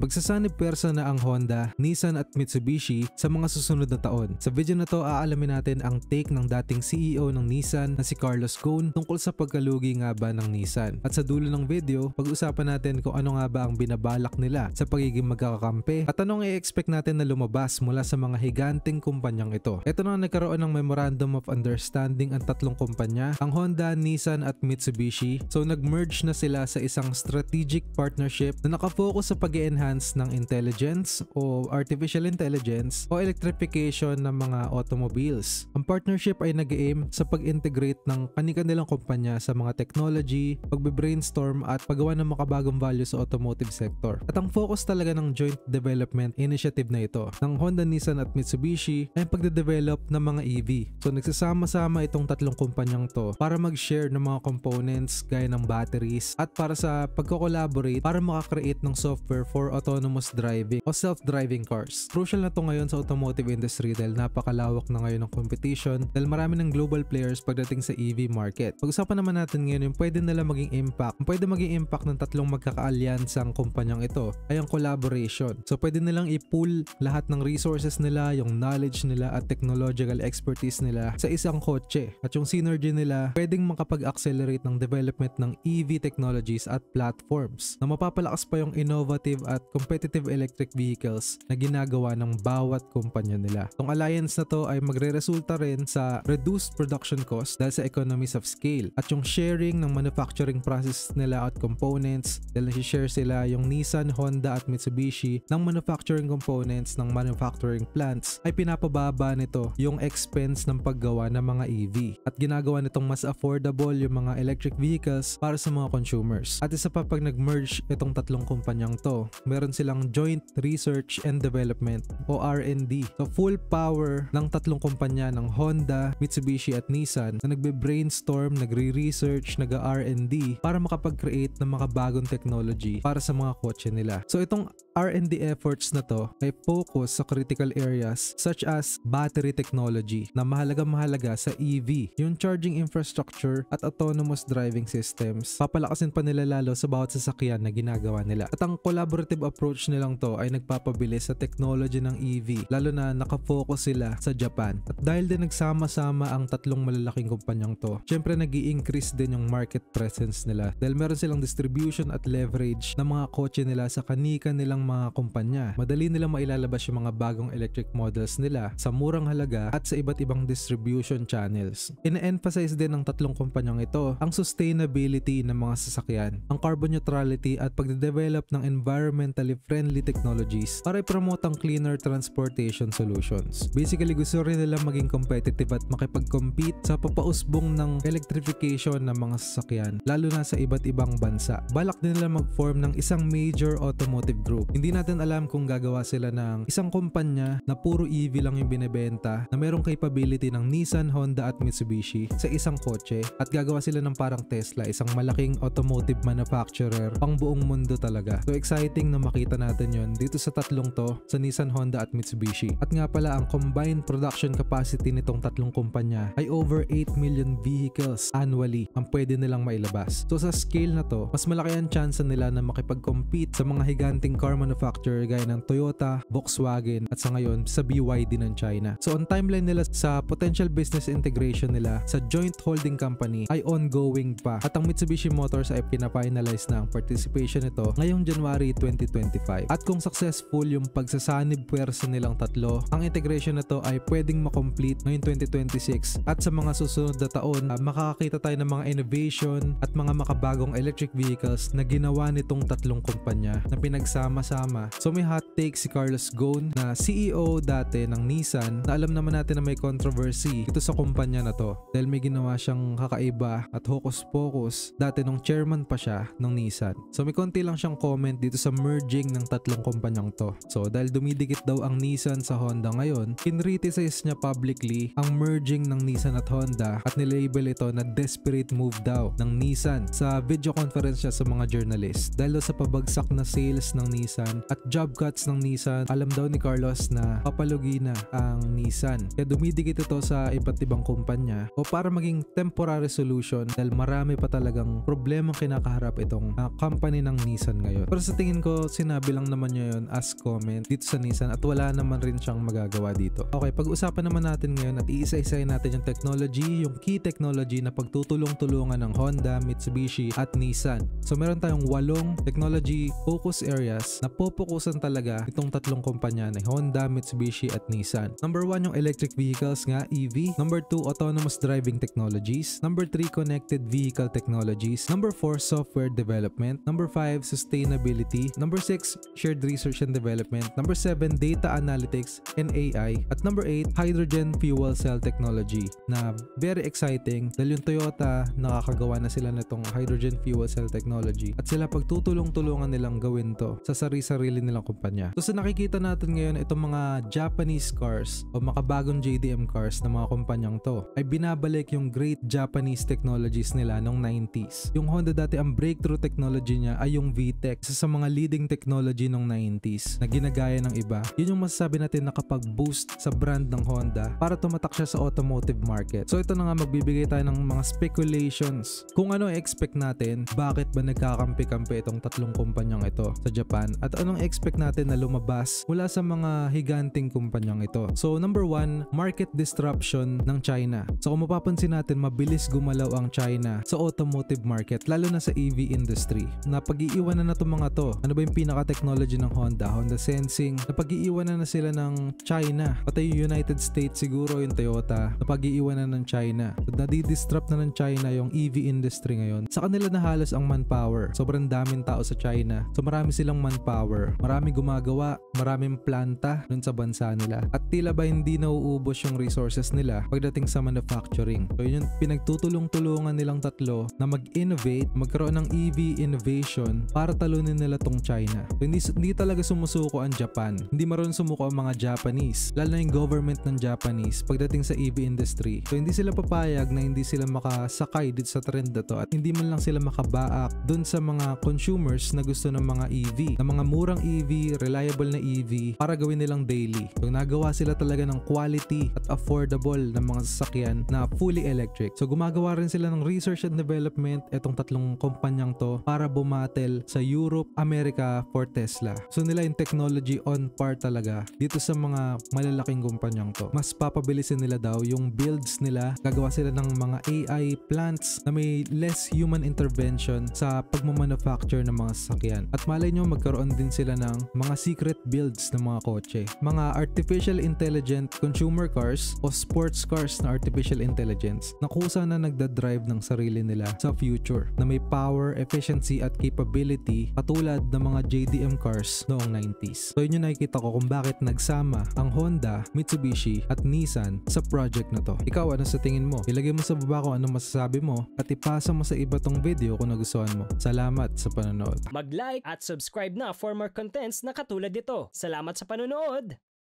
Pagsasanib pwersa na ang Honda, Nissan at Mitsubishi sa mga susunod na taon. Sa video na to aalamin natin ang take ng dating CEO ng Nissan na si Carlos Ghosn tungkol sa pagkalugi nga ba ng Nissan. At sa dulo ng video, pag-usapan natin kung ano nga ba ang binabalak nila sa pagiging magkakakampi at anong i-expect natin na lumabas mula sa mga higanting kumpanyang ito. Ito na nagkaroon ng Memorandum of Understanding ang tatlong kumpanya, ang Honda, Nissan at Mitsubishi. So nag-merge na sila sa isang strategic partnership na nakafocus sa pag-enhance ng intelligence o artificial intelligence o electrification ng mga automobiles. Ang partnership ay nag-aim sa pag-integrate ng kanilang kumpanya sa mga technology, pagbe-brainstorm at paggawa ng makabagong value sa automotive sector. At ang focus talaga ng joint development initiative na ito ng Honda, Nissan at Mitsubishi ay ang pagde-develop ng mga EV. So nagsasama-sama itong tatlong kumpanyang to para mag-share ng mga components gaya ng batteries at para sa pagko-collaborate para makakreate ng software for autonomous driving o self-driving cars. Crucial na to ngayon sa automotive industry dahil napakalawak na ngayon ng competition dahil marami ng global players pagdating sa EV market. Pag-usapan naman natin ngayon yung pwede nila maging impact. Ang pwede maging impact ng tatlong magkakaalyansang kumpanyang ito ay ang collaboration. So pwede nilang i-pool lahat ng resources nila, yung knowledge nila at technological expertise nila sa isang kotse. At yung synergy nila pwedeng makapag-accelerate ng development ng EV technologies at platforms na mapapalakas pa yung innovative at competitive electric vehicles na ginagawa ng bawat kumpanya nila. Itong alliance na to ay magre-resulta rin sa reduced production cost dahil sa economies of scale at yung sharing ng manufacturing process nila at components dahil nasi-share sila yung Nissan, Honda at Mitsubishi ng manufacturing components ng manufacturing plants ay pinapababa nito yung expense ng paggawa ng mga EV at ginagawa nitong mas affordable yung mga electric vehicles para sa mga consumers. At isa pa pag nag-merge itong tatlong kumpanyang to, meron silang joint research and development o R&D. So full power ng tatlong kumpanya ng Honda, Mitsubishi at Nissan na nagbe-brainstorm, nagre-research, nag-R&D para makapag-create ng mga bagong technology para sa mga kotse nila. So itong R&D efforts na to ay focus sa critical areas such as battery technology na mahalaga sa EV, yung charging infrastructure at autonomous driving systems. Papalakasin pa nila lalo sa bawat sasakyan na ginagawa nila. At ang collaborative approach nilang to ay nagpapabilis sa technology ng EV, lalo na nakafocus sila sa Japan. At dahil din nagsama-sama ang tatlong malalaking kumpanyang to, syempre nag-i-increase din yung market presence nila dahil meron silang distribution at leverage ng mga kotse nila sa nilang mga kumpanya. Madali nilang mailalabas yung mga bagong electric models nila sa murang halaga at sa iba't ibang distribution channels. Ina-emphasize din ng tatlong kumpanyang ito ang sustainability ng mga sasakyan, ang carbon neutrality at pagde-develop ng environmentally friendly technologies para i-promote ang cleaner transportation solutions. Basically, gusto rin nila maging competitive at makipag-compete sa papausbong ng electrification ng mga sasakyan, lalo na sa iba't ibang bansa. Balak din nila mag-form ng isang major automotive group. Hindi natin alam kung gagawa sila ng isang kumpanya na puro EV lang yung binebenta na merong capability ng Nissan, Honda at Mitsubishi sa isang kotse at gagawa sila ng parang Tesla, isang malaking automotive manufacturer pang buong mundo talaga. So exciting na makita natin yon dito sa tatlong to, sa Nissan, Honda at Mitsubishi. At nga pala ang combined production capacity nitong tatlong kumpanya ay over 8 million vehicles annually ang pwede nilang mailabas. So sa scale na to, mas malaki ang chance nila na makipag-compete sa mga higanting car manufacturer gaya ng Toyota, Volkswagen at sa ngayon sa BYD ng China. So on timeline nila sa potential business integration nila sa joint holding company ay ongoing pa at ang Mitsubishi Motors ay pina-finalize na ang participation nito ngayong January 2025. At kung successful yung pagsasanib pwersa nilang tatlo, ang integration na to ay pwedeng makomplete ngayong 2026 at sa mga susunod na taon makakakita tayo ng mga innovation at mga makabagong electric vehicles na ginawa nitong tatlong kumpanya na pinagsama-sama. So may hot take si Carlos Ghosn na CEO dati ng Nissan na alam naman natin na may controversy dito sa kumpanya na to dahil may ginawa siyang kakaiba at hocus-pocus dati nung chairman pa siya ng Nissan. So may konti lang siyang comment dito sa merging ng tatlong kumpanyang to. So dahil dumidikit daw ang Nissan sa Honda ngayon, kinriticize niya publicly ang merging ng Nissan at Honda at nilabel ito na desperate move daw ng Nissan sa video conference niya sa mga journalist dahil sa pabagsak na sales ng Nissan at job cuts ng Nissan. Alam daw ni Carlos na papalugi na ang Nissan kaya dumidikit ito sa iba't ibang kumpanya o para maging temporary solution dahil marami pa talagang problemang kinakaharap itong company ng Nissan ngayon. Pero sa tingin ko sinabi lang naman niya yun as comment dito sa Nissan at wala naman rin siyang magagawa dito. Okay, pag-usapan naman natin ngayon at iisa-isahin natin yung technology, yung key technology na pagtutulong-tulungan ng Honda, Mitsubishi at Nissan. So meron tayong 8 technology focus areas na pupukusan talaga itong tatlong kumpanya ni Honda, Mitsubishi at Nissan. Number 1 yung electric vehicles nga, EV. Number 2, autonomous driving technologies. Number 3, connected vehicle technologies. Number 4, software development. Number 5, sustainability. Number 6, shared research and development. Number 7, data analytics and AI. At number 8, hydrogen fuel cell technology na very exciting dahil yung Toyota nakakagawa na sila nitong hydrogen fuel cell technology at sila pagtutulong-tulungan nilang gawin to sa sarili-sarili nilang kumpanya. So sa nakikita natin ngayon itong mga Japanese cars o makabagong JDM cars na mga kumpanyang to ay binabalik yung great Japanese technologies nila noong 90s. Yung Honda dati ang breakthrough technology niya ay yung VTEC, isa sa mga leading technology noong 90s na ginagaya ng iba. Yun yung masasabi natin nakapag-boost sa brand ng Honda para tumatak siya sa automotive market. So ito na nga, magbibigay tayo ng mga speculations kung ano expect natin, bakit ba nagkakampi-kampi itong tatlong kumpanyang ito sa Japan at anong expect natin na lumabas mula sa mga higanting kumpanyang ito. So number 1, market disruption ng China. So kung mapapansin natin, mabilis gumalaw ang China sa automotive market lalo na sa EV industry. Napag-iiwanan na itong mga to. Ano ba yung pinaka-technology ng Honda? Honda Sensing. Napag-iiwanan na sila ng China. Pati yung United States siguro yung Toyota. Napag-iiwanan ng China. So nadi-disrupt na ng China yung EV industry ngayon. Sa kanila na halos ang manpower. Sobrang daming tao sa China. So marami silang manpower. Marami gumagawa. Maraming planta dun sa bansa nila. At tila ba hindi nauubos yung resources nila pagdating sa manufacturing. So yun yung pinagtutulong-tulungan nilang tatlo na mag-innovate, magkaroon ng EV innovation para talunin nila tong China. So hindi talaga sumusuko ang Japan. Hindi marunong sumuko ang mga Japanese. Lalo na yung government ng Japanese pagdating sa EV industry. So hindi sila papayag na hindi sila makasakay dito sa trend na to at hindi man lang sila makabaak dun sa mga consumers na gusto ng mga EV. Na mga murang EV, reliable na EV para gawin nilang daily. So nagawa sila talaga ng quality at affordable na mga sasakyan na fully electric. So gumagawa rin sila ng research and development etong tatlong kumpanyang to para bumatel sa Europe, America for Tesla. So nila yung technology on par talaga dito sa mga malalaking kumpanyang to. Mas papabilisin nila daw yung builds nila. Gagawa sila ng mga AI plants na may less human intervention sa pagmamanufacture ng mga sasakyan. At malay nyo, magkaroon din sila ng mga secret builds ng mga kotse. Mga artificial intelligent consumer cars o sports cars na artificial intelligence na kusa na nagdadrive ng sarili nila sa future na may power, efficiency at capability katulad ng mga JDM cars noong 90s. So yun yung nakikita ko kung bakit nagsama ang Honda, Mitsubishi at Nissan sa project na to. Ikaw, ano sa tingin mo? Ilagay mo sa baba kung anong masasabi mo at ipasa mo sa iba tong video kung nagustuhan mo. Salamat sa panonood. Mag-like at subscribe na for more contents na katulad nito. Salamat sa panonood!